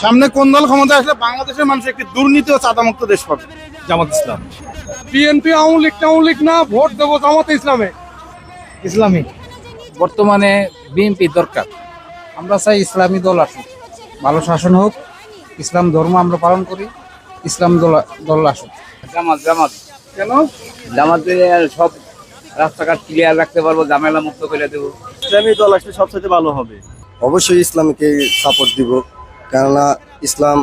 সামনে কোন দল ক্ষমতা আসলে বাংলাদেশের মানুষ একটি দুর্নীতি ও চাঁদামুক্ত দেশ পাবে? জামাত ইসলাম। বিএনপি আওয়ামী লীগ না, ভোট দেবো জামাতে ইসলামে। ইসলামী। বর্তমানে বিএনপি দরকার। আমরা চাই ইসলামী দল আসুক, ভালো শাসন হোক, ইসলাম ধর্ম আমরা পালন করি, ইসলাম দল আসুক। জামাত জামাত কেন? জামাতে সব রাস্তাঘাট ক্লিয়ার রাখতে পারবো, ঝামেলা মুক্ত করে দেবো। ইসলামী দল আসলে সবচেয়ে ভালো হবে। অবশ্যই ইসলামকে সাপোর্ট দিব, কেননা ইসলাম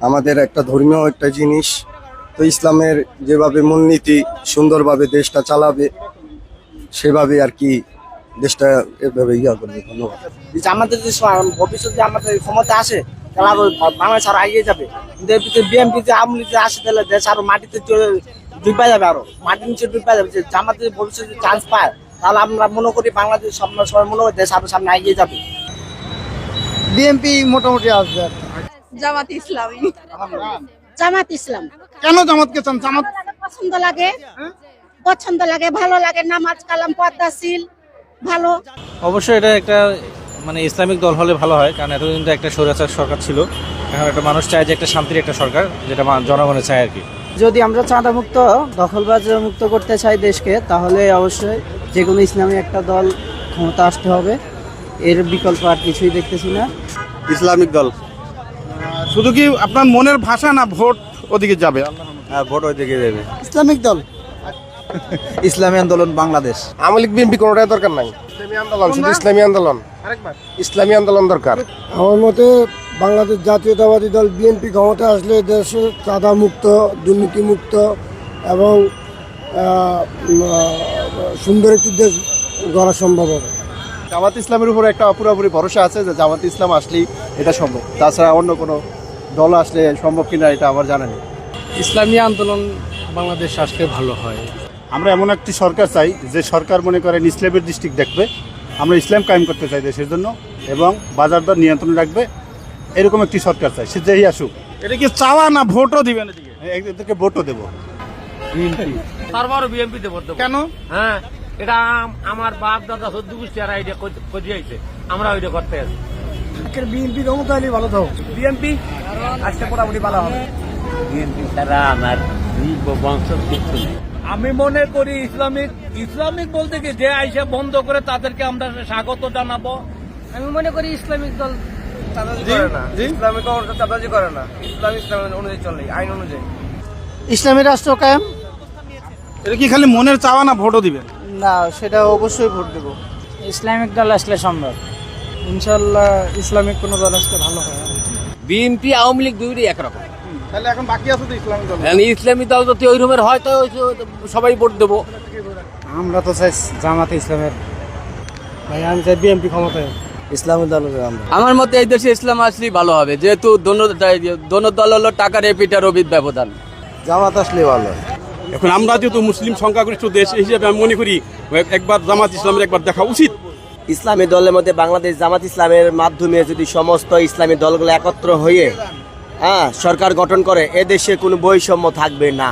আমাদের একটা ধর্মীয় একটা জিনিস। তো ইসলামের যেভাবে মূলনীতি সুন্দরভাবে দেশটা চালাবে সেভাবে আর কি দেশটা এভাবে করবে। ধন্যবাদ। আমাদের যে ভবিষ্যতে আমাদের ক্ষমতা আসে তাহলে আরো বাংলাদেশ আরো এগিয়ে যাবে। কিন্তু বিএনপি যে আওয়ামী লীগ আসে তাহলে দেশ আরো মাটিতে ডুবা যাবে, আরো মাটির নিচে ডুবা যাবে। যে আমাদের ভবিষ্যতে চান্স পায় তাহলে আমরা মনে করি বাংলাদেশ সবাই মনে করি দেশ আরো সামনে এগিয়ে যাবে। বিএনপি মোটামুটি আসবে। জামাত ইসলামী। জামাত ইসলাম। কেন জামাতকে চান? জামাত পছন্দ লাগে, পছন্দ লাগে, ভালো লাগে, নামাজ কালাম পর্দাশীল, ভালো। অবশ্যই এটা একটা মানে ইসলামিক দল হলে ভালো হয়, কারণ এতদিন তো একটা স্বৈরাচার সরকার ছিল। এখন একটা মানুষ চায় যে একটা শান্তির একটা সরকার, যেটা জনগণের চায় আর কি। যদি আমরা চাঁদা মুক্ত, দখলবাজ মুক্ত করতে চাই দেশকে, তাহলে অবশ্যই যে কোনো ইসলামী একটা দল ক্ষমতা আসতে হবে। এর বিকল্প আর কিছুই দেখতেছি না। ইসলামিক দল। শুধু কি আপনার মনের ভাষা না ভোট ওদিকে যাবে? হ্যাঁ, ভোট ওইদিকে দেবে। ইসলামিক দল। ইসলামী আন্দোলন বাংলাদেশ। আওয়ামী লীগ বিএনপি কোনোটাই দরকার নাই। ইসলামী আন্দোলন, শুধু ইসলামী আন্দোলন। ইসলামী আন্দোলন দরকার। আমার মতে বাংলাদেশ জাতীয়তাবাদী দল বিএনপি ক্ষমতা আসলে দেশে চাঁদা মুক্ত, দুর্নীতি মুক্ত এবং সুন্দর একটি দেশ গড়া সম্ভব হবে। জামাত ইসলামের উপর একটা পুরোপুরি ভরসা আছে যে জামাত ইসলাম আসলেই এটা সম্ভব। তাছাড়া অন্য কোনো দল আসলে সম্ভব কিনা এটা আমার জানা নেই। ইসলামী আন্দোলন বাংলাদেশ আসলে ভালো হয়। আমরা এমন একটি সরকার চাই যে সরকার মনে করেন ইসলামের দৃষ্টিক দেখবে। আমরা ইসলাম কায়েম করতে চাই দেশের জন্য এবং বাজার দর নিয়ন্ত্রণ রাখবে, এরকম একটি সরকার চাই। সে যেই আসুক। এটা কি চাওয়া না ভোটও দিবেন? এদিকে ভোটও দেবো। তারপরও বিএনপি তে ভোট দেবো। কেন? হ্যাঁ, এটা আমার বাপ দাদা 14 গোষ্ঠী আর আইডিয়া করে আইছে, আমরা ওইটা করতে আছি। বিএনপি ক্ষমতা হলে ভালো থাকো। বিএনপি আজকে মোটামুটি ভালো হবে। বিএনপি তারা আমার বংশ কিছু নেই। আমি মনে করি ইসলামিক বলতে কি যে আইসা বন্ধ করে তাদেরকে আমরা স্বাগত জানাবো। আমি মনে করি ইসলামিক দল ইসলামিক চাঁদাবাজি করে না, ইসলামিক অনুযায়ী চলে, আইন অনুযায়ী। ইসলামী রাষ্ট্র কায়েম। এটা কি খালি মনের চাওয়া না ভোটও দিবেন? না, সেটা অবশ্যই ভোট দেব। ইসলামিক দল আসলে সম্ভব। ইনশাল্লাহ ইসলামিক কোনো দল আসলে ভালো হয়। বিএনপি আওয়ামী লীগ দুইটাই একরকম। তাহলে এখন বাকি আছে তো ইসলামী দল। ইসলামী দল যদি ওই রকমের হয় তো সবাই ভোট দেবো। আমরা তো চাই জামাতে ইসলামের। ভাই আমি চাই বিএনপি ক্ষমতায়। ইসলামী দল আমরা। আমার মতে এই দেশে ইসলাম আসলেই ভালো হবে, যেহেতু দোনো দল হলো টাকার এপিটার অবিদ ব্যবধান। জামাত আসলে ভালো। এখন আমরা যেহেতু মুসলিম সংখ্যাগরিষ্ঠ দেশ হিসেবে আমি মনে করি একবার জামাত ইসলামের একবার দেখা উচিত। ইসলামী দলের মধ্যে বাংলাদেশ জামাত ইসলামের মাধ্যমে যদি সমস্ত ইসলামী দলগুলো একত্র হয়ে সরকার গঠন করে, এদেশে কোনো বৈষম্য থাকবে না।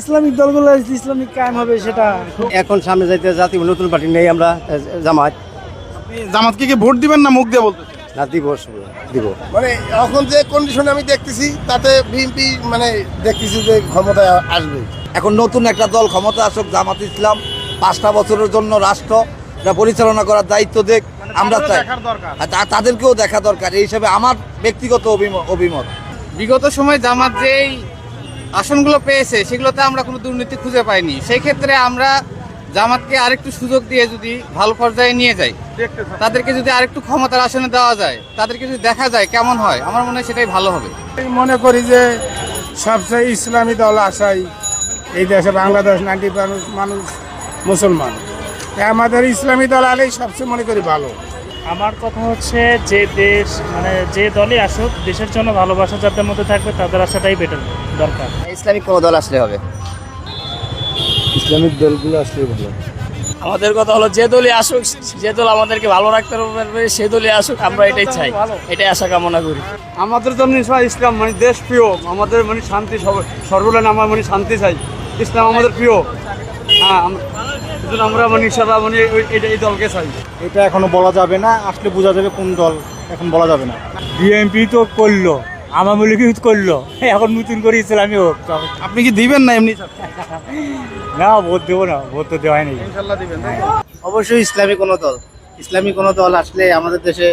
ইসলামিক দলগুলো ইসলামিক কায়েম হবে, সেটা এখন সামনে যাইতে জাতীয় নতুন পার্টি নেই আমরা জামাত। জামাতকে কি ভোট দিবেন না মুখ দিয়ে বলতে? না, দিব। মানে এখন যে কন্ডিশনে আমি দেখতেছি তাতে বিএনপি মানে দেখতেছি যে ক্ষমতায় আসবে। এখন নতুন একটা দল ক্ষমতা আসুক, জামাত ইসলাম 5টা বছরের জন্য রাষ্ট্র পরিচালনা করার দায়িত্ব দেখ, আমরা চাই। তাদেরকেও দেখা দরকার, এই হিসাবে আমার ব্যক্তিগত অভিমত। বিগত সময় জামাত যেই আসনগুলো পেয়েছে সেগুলোতে আমরা কোনো দুর্নীতি খুঁজে পাইনি। সেই ক্ষেত্রে আমরা জামাতকে আরেকটু সুযোগ দিয়ে যদি ভালো পর্যায়ে নিয়ে যাই, তাদেরকে যদি আরেকটু ক্ষমতার আসনে দেওয়া যায়, তাদেরকে যদি দেখা যায় কেমন হয়, আমার মনে হয় সেটাই ভালো হবে। মনে করি যে সবচেয়ে ইসলামী দল আসাই এই দেশে। বাংলাদেশ 90% মানুষ মুসলমান, আমাদের ইসলামী দল আলেই সবচেয়ে মনে করি ভালো। আমার কথা হচ্ছে যে দেশ মানে যে দলই আসুক, দেশের জন্য ভালোবাসা যাদের মধ্যে থাকবে তাদের আসাটাই বেটার দরকার। ইসলামিক কোনো দল আসলে হবে। ইসলামিক দলগুলো আসলে ভালো। আমাদের কথা হলো যে দলই আসুক, যে দল আমাদেরকে ভালো রাখতে পারবে সে দলই আসুক, আমরা এটাই চাই, এটাই আশা কামনা করি। আমাদের জন্য ইসলাম মানে দেশ প্রিয়, আমাদের মানে শান্তি, সর্বলেন আমার মানে শান্তি চাই। ইসলাম আমাদের প্রিয়। হ্যাঁ, আমরা মানে ইনশাআল্লাহ মানে এই দলকে চাই। এটা এখনো বলা যাবে না, আসলে বোঝা যাবে কোন দল, এখন বলা যাবে না। বিএনপি তো করলো, আমার মূল্য ইউজ করলো, এখন নতুন করে ইসলামী হোক। আপনি কি দিবেন না এমনি? না, ভোট দেবো না, ভোট তো দেওয়াই নেই। ইনশাল্লাহ দিবেন। অবশ্যই ইসলামী কোনো দল আসলে আমাদের দেশে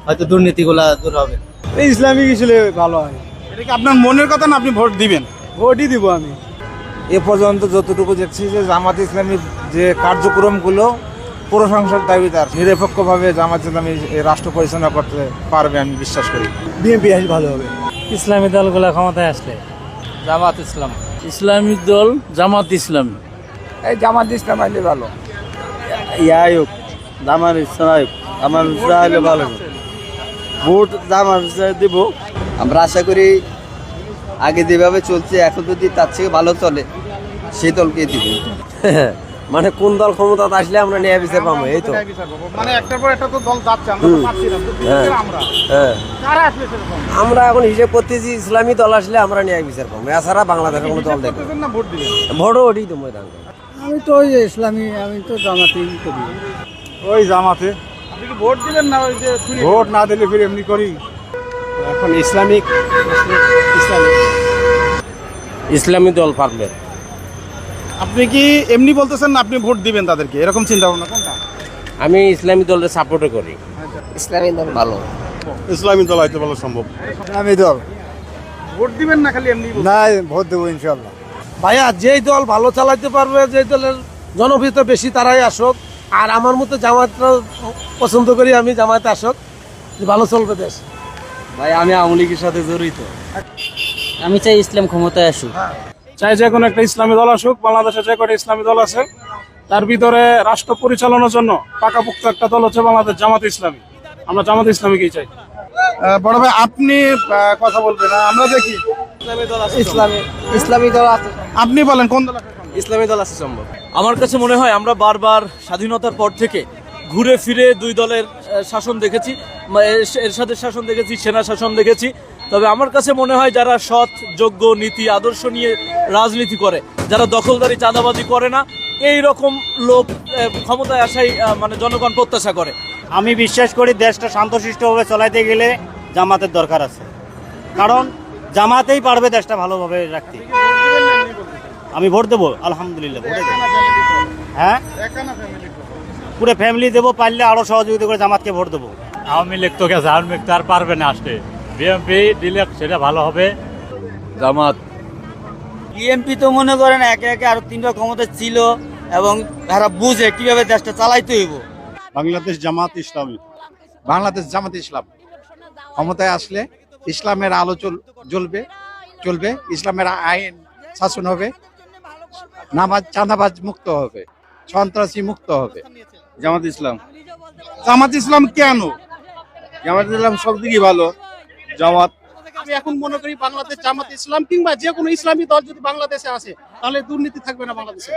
হয়তো দুর্নীতিগুলা দূর হবে। ইসলামিক আসলে ভালো হয়। এটা কি আপনার মনের কথা না আপনি ভোট দিবেন? ভোটই দিব আমি। এ পর্যন্ত যতটুকু দেখছি যে জামাত ইসলামীর যে কার্যক্রমগুলো প্রশংসার দাবিদার, নিরপেক্ষভাবে জামাত ইসলামী এই রাষ্ট্র পরিচালনা করতে পারবে আমি বিশ্বাস করি। বিএনপি আসলে ভালো হবে। ইসলামী দলগুলো ক্ষমতায় আসলে জামাত ইসলাম। ইসলামিক দল জামাত ইসলাম। এই জামাত ইসলাম আসলে ভালো। ইয়াই হোক, জামাত ইসলাম হোক, আমার হলে ভালো হবে। ভোট জামাত দিব। আমরা আশা করি আগে যেভাবে চলছে এখন যদি তার থেকে ভালো চলে সেই দলকে দিবে। মানে কোন দল ক্ষমতা আসলে আমরা ন্যায় বিচার পাবো, এই তো। মানে একটার পর একটা তো দল যাচ্ছে, আমরা তো পাচ্ছি না। তো বিশেষ আমরা কারা আসলে সেরকম? আমরা এখন হিসেব করতেছি ইসলামী দল আসলে আমরা ন্যায় বিচার পাবো, এছাড়া বাংলাদেশের কোনো দল দেখবো না ভোট দিবেন? ভোটও ওটাই দেবো। আমি তো ওই ইসলামী, আমি তো জামাতেই করি। ওই জামাতে আপনি কি ভোট দিবেন না ওই যে ভোট না দিলে ফিরে এমনি করি। এখন ইসলামিক ইসলামী দল পারবে। আপনি কি এমনি বলতেছেন না আপনি ভোট দিবেন তাদেরকে, এরকম চিন্তা ভাবনা কোনটা? আমি ইসলামী দলের সাপোর্ট করি। ইসলামী দল ভালো। ইসলামী দল হয়তো ভালো সম্ভব। ইসলামী দল ভোট দিবেন না খালি এমনি? না, ভোট দেবো ইনশাল্লাহ। ভাইয়া, যেই দল ভালো চালাইতে পারবে, যেই দলের জনপ্রিয়তা বেশি তারাই আসুক। আর আমার মতো জামাতটা পছন্দ করি, আমি জামাতে আসুক, ভালো চলবে দেশ। ভাই আমি আওয়ামী লীগের সাথে জড়িত। আমি চাই ইসলাম ক্ষমতায় আসুক। চাই যে কোনো একটা ইসলামী দল আসুক। বাংলাদেশে যে কটা ইসলামী দল আছে তার ভিতরে রাষ্ট্র পরিচালনার জন্য পাকাপোক্ত একটা দল হচ্ছে বাংলাদেশ জামাত ইসলামী। আমরা জামাত ইসলামীকেই চাই। বড় ভাই আপনি কথা বলবেন, আমরা দেখি ইসলামী দল আছে। আপনি বলেন কোন দল আসলে সম্ভব? ইসলামী দল আছে সম্ভব। আমার কাছে মনে হয় আমরা বারবার স্বাধীনতার পর থেকে ঘুরে ফিরে দুই দলের শাসন দেখেছি, এরশাদের শাসন দেখেছি, সেনা শাসন দেখেছি। তবে আমার কাছে মনে হয় যারা সৎ, যোগ্য, নীতি আদর্শ নিয়ে রাজনীতি করে, যারা দখলদারি, চাঁদাবাজি করে না, এই রকম লোক ক্ষমতায় আসাই মানে জনগণ প্রত্যাশা করে। আমি বিশ্বাস করি দেশটা শান্তশিষ্টভাবে চালাইতে গেলে জামাতের দরকার আছে, কারণ জামাতেই পারবে দেশটা ভালোভাবে রাখতে। আমি ভোট দেবো, আলহামদুলিল্লাহ ভোটে দেবো। হ্যাঁ, পুরো ফ্যামিলি দেবো, পারলে আরো সহযোগিতা করে জামাতকে ভোট দেবো। আওয়ামী লীগ তো গেছে, আওয়ামী লীগ তো আর পারবে না আসতে। বিএনপি দিলে সেটা ভালো হবে। জামাত। বিএনপি তো মনে করেন একে একে আরো 3টা ক্ষমতা ছিল এবং তারা বুঝে কিভাবে দেশটা চালাইতে হইব। বাংলাদেশ জামাত ইসলামী। বাংলাদেশ জামাত ইসলাম ক্ষমতায় আসলে ইসলামের আলো চলবে, ইসলামের আইন শাসন হবে, নামাজ চাঁদাবাজ মুক্ত হবে, সন্ত্রাসী মুক্ত হবে। জামাত ইসলাম। জামাত ইসলাম কেন? জামাত ইসলাম সব দিকই ভালো। জামাত আমি এখন মনে করি বাংলাদেশ জামাত ইসলাম কিংবা যে কোনো ইসলামী দল যদি বাংলাদেশে আসে তাহলে দুর্নীতি থাকবে না বাংলাদেশে।